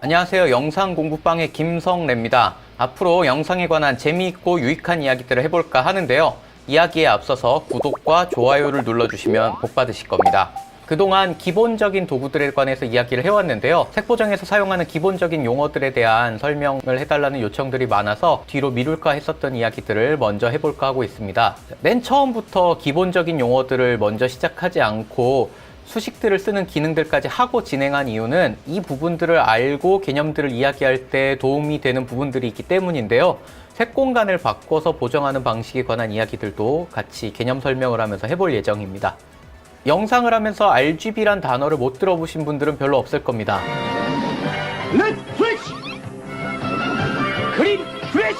안녕하세요. 영상공부방의 김성래입니다. 앞으로 영상에 관한 재미있고 유익한 이야기들을 해볼까 하는데요. 이야기에 앞서서 구독과 좋아요를 눌러주시면 복 받으실 겁니다. 그동안 기본적인 도구들에 관해서 이야기를 해왔는데요. 색보정에서 사용하는 기본적인 용어들에 대한 설명을 해달라는 요청들이 많아서 뒤로 미룰까 했었던 이야기들을 먼저 해볼까 하고 있습니다. 맨 처음부터 기본적인 용어들을 먼저 시작하지 않고 수식들을 쓰는 기능들까지 하고 진행한 이유는 이 부분들을 알고 개념들을 이야기할 때 도움이 되는 부분들이 있기 때문인데요. 색 공간을 바꿔서 보정하는 방식에 관한 이야기들도 같이 개념 설명을 하면서 해볼 예정입니다. 영상을 하면서 RGB란 단어를 못 들어보신 분들은 별로 없을 겁니다. 레드 플래시, 그린 플래시,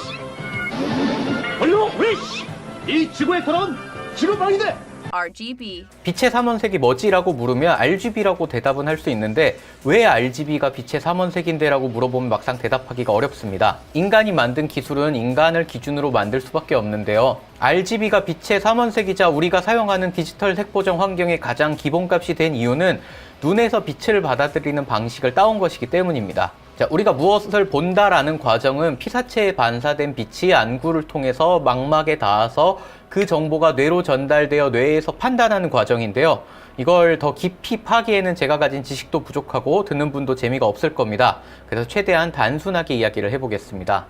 블루 플래시. 이 지구에 돌아온 지구방위대 RGB. 빛의 삼원색이 뭐지라고 물으면 RGB라고 대답은 할 수 있는데 왜 RGB가 빛의 삼원색인데 라고 물어보면 막상 대답하기가 어렵습니다. 인간이 만든 기술은 인간을 기준으로 만들 수밖에 없는데요. RGB가 빛의 삼원색이자 우리가 사용하는 디지털 색보정 환경의 가장 기본값이 된 이유는 눈에서 빛을 받아들이는 방식을 따온 것이기 때문입니다. 자, 우리가 무엇을 본다라는 과정은 피사체에 반사된 빛이 안구를 통해서 망막에 닿아서 그 정보가 뇌로 전달되어 뇌에서 판단하는 과정인데요. 이걸 더 깊이 파기에는 제가 가진 지식도 부족하고 듣는 분도 재미가 없을 겁니다. 그래서 최대한 단순하게 이야기를 해보겠습니다.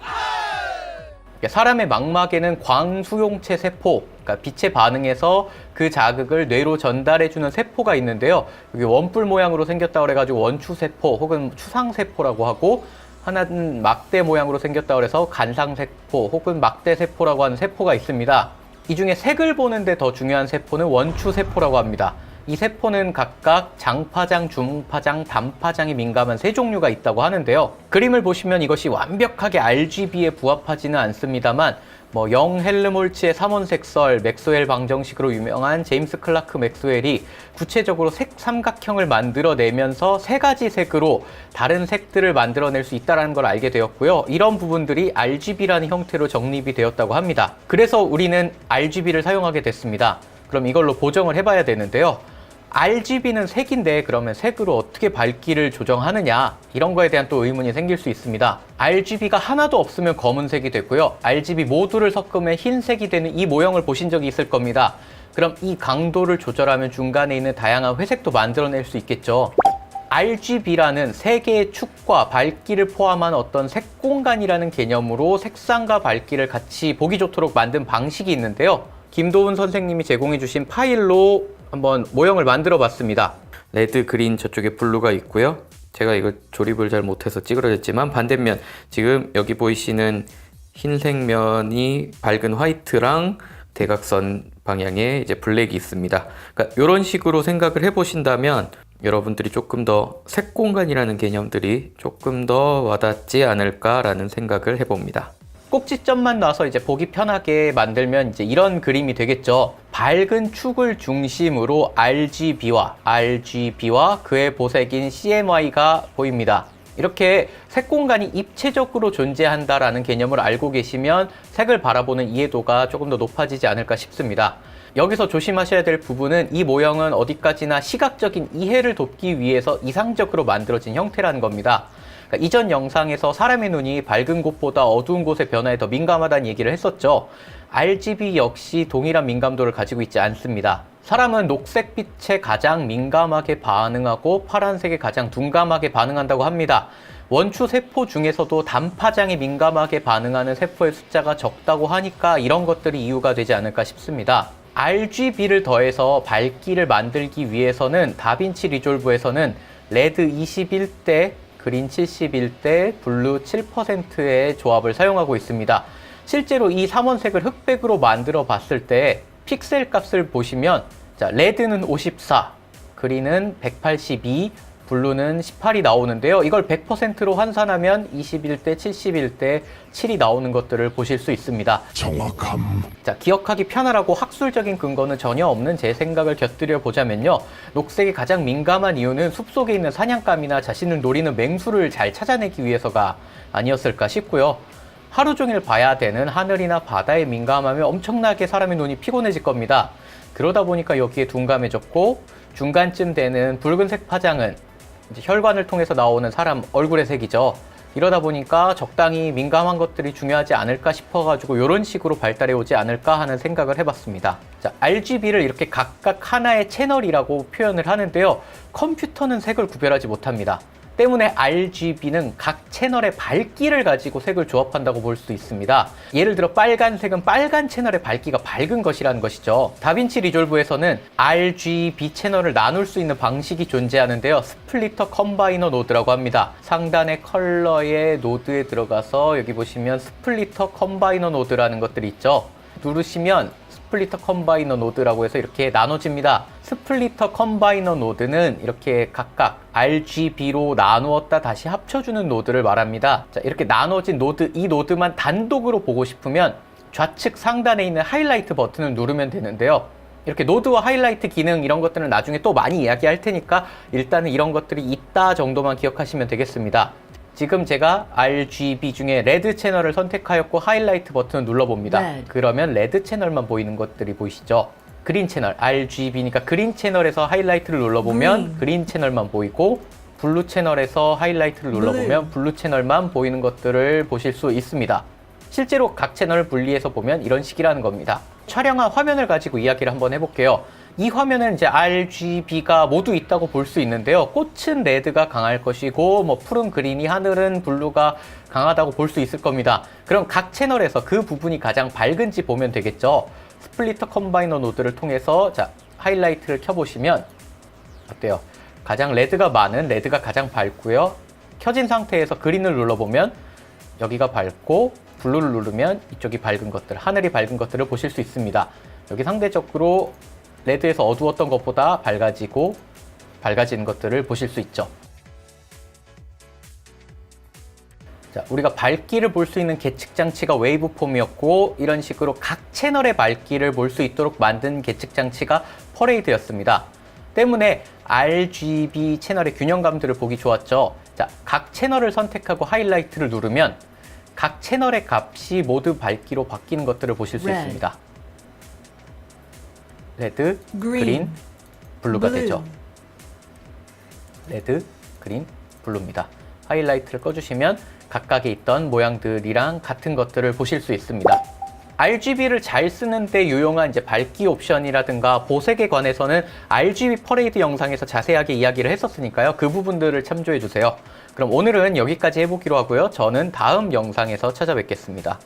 사람의 망막에는 광수용체 세포, 그러니까 빛에 반응해서 그 자극을 뇌로 전달해주는 세포가 있는데요. 여기 원뿔 모양으로 생겼다고 해가지고 원추세포 혹은 추상세포라고 하고, 하나는 막대 모양으로 생겼다고 해서 간상세포 혹은 막대세포라고 하는 세포가 있습니다. 이 중에 색을 보는데 더 중요한 세포는 원추세포라고 합니다. 이 세포는 각각 장파장, 중파장, 단파장이 민감한 세 종류가 있다고 하는데요. 그림을 보시면 이것이 완벽하게 RGB에 부합하지는 않습니다만 영헬름홀츠의 삼원색설, 맥스웰 방정식으로 유명한 제임스 클라크 맥스웰이 구체적으로 색 삼각형을 만들어내면서 세 가지 색으로 다른 색들을 만들어낼 수 있다는 걸 알게 되었고요. 이런 부분들이 RGB라는 형태로 정립이 되었다고 합니다. 그래서 우리는 RGB를 사용하게 됐습니다. 그럼 이걸로 보정을 해봐야 되는데요. RGB는 색인데 그러면 색으로 어떻게 밝기를 조정하느냐, 이런 거에 대한 또 의문이 생길 수 있습니다. RGB가 하나도 없으면 검은색이 됐고요. RGB 모두를 섞으면 흰색이 되는 이 모형을 보신 적이 있을 겁니다. 그럼 이 강도를 조절하면 중간에 있는 다양한 회색도 만들어낼 수 있겠죠. RGB라는 세 개의 축과 밝기를 포함한 어떤 색 공간이라는 개념으로 색상과 밝기를 같이 보기 좋도록 만든 방식이 있는데요. 김도훈 선생님이 제공해 주신 파일로 한번 모형을 만들어 봤습니다. 레드, 그린, 저쪽에 블루가 있고요. 제가 이걸 조립을 잘 못해서 찌그러졌지만 반대면 지금 여기 보이시는 흰색 면이 밝은 화이트랑 대각선 방향에 이제 블랙이 있습니다. 그러니까 이런 식으로 생각을 해 보신다면 여러분들이 조금 더 색 공간이라는 개념들이 조금 더 와닿지 않을까라는 생각을 해봅니다. 꼭지점만 놔서 이제 보기 편하게 만들면 이제 이런 그림이 되겠죠. 밝은 축을 중심으로 RGB와 그의 보색인 CMY가 보입니다. 이렇게 색 공간이 입체적으로 존재한다라는 개념을 알고 계시면 색을 바라보는 이해도가 조금 더 높아지지 않을까 싶습니다. 여기서 조심하셔야 될 부분은 이 모형은 어디까지나 시각적인 이해를 돕기 위해서 이상적으로 만들어진 형태라는 겁니다. 그러니까 이전 영상에서 사람의 눈이 밝은 곳보다 어두운 곳의 변화에 더 민감하다는 얘기를 했었죠. RGB 역시 동일한 민감도를 가지고 있지 않습니다. 사람은 녹색빛에 가장 민감하게 반응하고 파란색에 가장 둔감하게 반응한다고 합니다. 원추 세포 중에서도 단파장에 민감하게 반응하는 세포의 숫자가 적다고 하니까 이런 것들이 이유가 되지 않을까 싶습니다. RGB를 더해서 밝기를 만들기 위해서는 다빈치 리졸브에서는 레드 21대, 그린 71대, 블루 7%의 조합을 사용하고 있습니다. 실제로 이 삼원색을 흑백으로 만들어 봤을 때 픽셀 값을 보시면, 자, 레드는 54, 그린은 182, 블루는 18이 나오는데요. 이걸 100%로 환산하면 21대, 71대, 7이 나오는 것들을 보실 수 있습니다. 정확함. 자, 기억하기 편하라고 학술적인 근거는 전혀 없는 제 생각을 곁들여 보자면요. 녹색이 가장 민감한 이유는 숲속에 있는 사냥감이나 자신을 노리는 맹수를 잘 찾아내기 위해서가 아니었을까 싶고요. 하루 종일 봐야 되는 하늘이나 바다에 민감하면 엄청나게 사람의 눈이 피곤해질 겁니다. 그러다 보니까 여기에 둔감해졌고, 중간쯤 되는 붉은색 파장은 이제 혈관을 통해서 나오는 사람 얼굴의 색이죠. 이러다 보니까 적당히 민감한 것들이 중요하지 않을까 싶어가지고 이런 식으로 발달해 오지 않을까 하는 생각을 해봤습니다. 자, RGB를 이렇게 각각 하나의 채널이라고 표현을 하는데요. 컴퓨터는 색을 구별하지 못합니다. 때문에 RGB는 각 채널의 밝기를 가지고 색을 조합한다고 볼 수 있습니다. 예를 들어 빨간색은 빨간 채널의 밝기가 밝은 것이라는 것이죠. 다빈치 리졸브에서는 RGB 채널을 나눌 수 있는 방식이 존재하는데요. 스플리터 컴바이너 노드라고 합니다. 상단의 컬러의 노드에 들어가서 여기 보시면 스플리터 컴바이너 노드라는 것들이 있죠. 누르시면 스플리터 컴바이너 노드라고 해서 이렇게 나눠집니다. 스플리터 컴바이너 노드는 이렇게 각각 RGB로 나누었다 다시 합쳐주는 노드를 말합니다. 자, 이렇게 나눠진 노드, 이 노드만 단독으로 보고 싶으면 좌측 상단에 있는 하이라이트 버튼을 누르면 되는데요. 이렇게 노드와 하이라이트 기능 이런 것들은 나중에 또 많이 이야기할 테니까 일단은 이런 것들이 있다 정도만 기억하시면 되겠습니다. 지금 제가 RGB 중에 레드 채널을 선택하였고 하이라이트 버튼을 눌러봅니다. 네. 그러면 레드 채널만 보이는 것들이 보이시죠? 그린 채널, RGB니까 그린 채널에서 하이라이트를 눌러보면 그린 채널만 보이고 블루 채널에서 하이라이트를 눌러보면 블루 채널만 보이는 것들을 보실 수 있습니다. 실제로 각 채널을 분리해서 보면 이런 식이라는 겁니다. 촬영한 화면을 가지고 이야기를 한번 해볼게요. 이 화면은 이제 RGB가 모두 있다고 볼 수 있는데요. 꽃은 레드가 강할 것이고 뭐 푸른 그린이 하늘은 블루가 강하다고 볼 수 있을 겁니다. 그럼 각 채널에서 그 부분이 가장 밝은지 보면 되겠죠. 스플리터 컴바이너 노드를 통해서 자, 하이라이트를 켜보시면 어때요? 가장 레드가 많은 레드가 가장 밝고요. 켜진 상태에서 그린을 눌러보면 여기가 밝고 블루를 누르면 이쪽이 밝은 것들, 하늘이 밝은 것들을 보실 수 있습니다. 여기 상대적으로 레드에서 어두웠던 것보다 밝아지는 것들을 보실 수 있죠. 자, 우리가 밝기를 볼 수 있는 계측 장치가 웨이브폼이었고 이런 식으로 각 채널의 밝기를 볼 수 있도록 만든 계측 장치가 퍼레이드였습니다. 때문에 RGB 채널의 균형감들을 보기 좋았죠. 자, 각 채널을 선택하고 하이라이트를 누르면 각 채널의 값이 모두 밝기로 바뀌는 것들을 보실 수 있습니다. 레드, 그린, 블루가 되죠. 레드, 그린, 블루입니다. 하이라이트를 꺼주시면 각각에 있던 모양들이랑 같은 것들을 보실 수 있습니다. RGB를 잘 쓰는데 유용한 이제 밝기 옵션이라든가 보색에 관해서는 RGB 퍼레이드 영상에서 자세하게 이야기를 했었으니까요. 그 부분들을 참조해 주세요. 그럼 오늘은 여기까지 해보기로 하고요. 저는 다음 영상에서 찾아뵙겠습니다.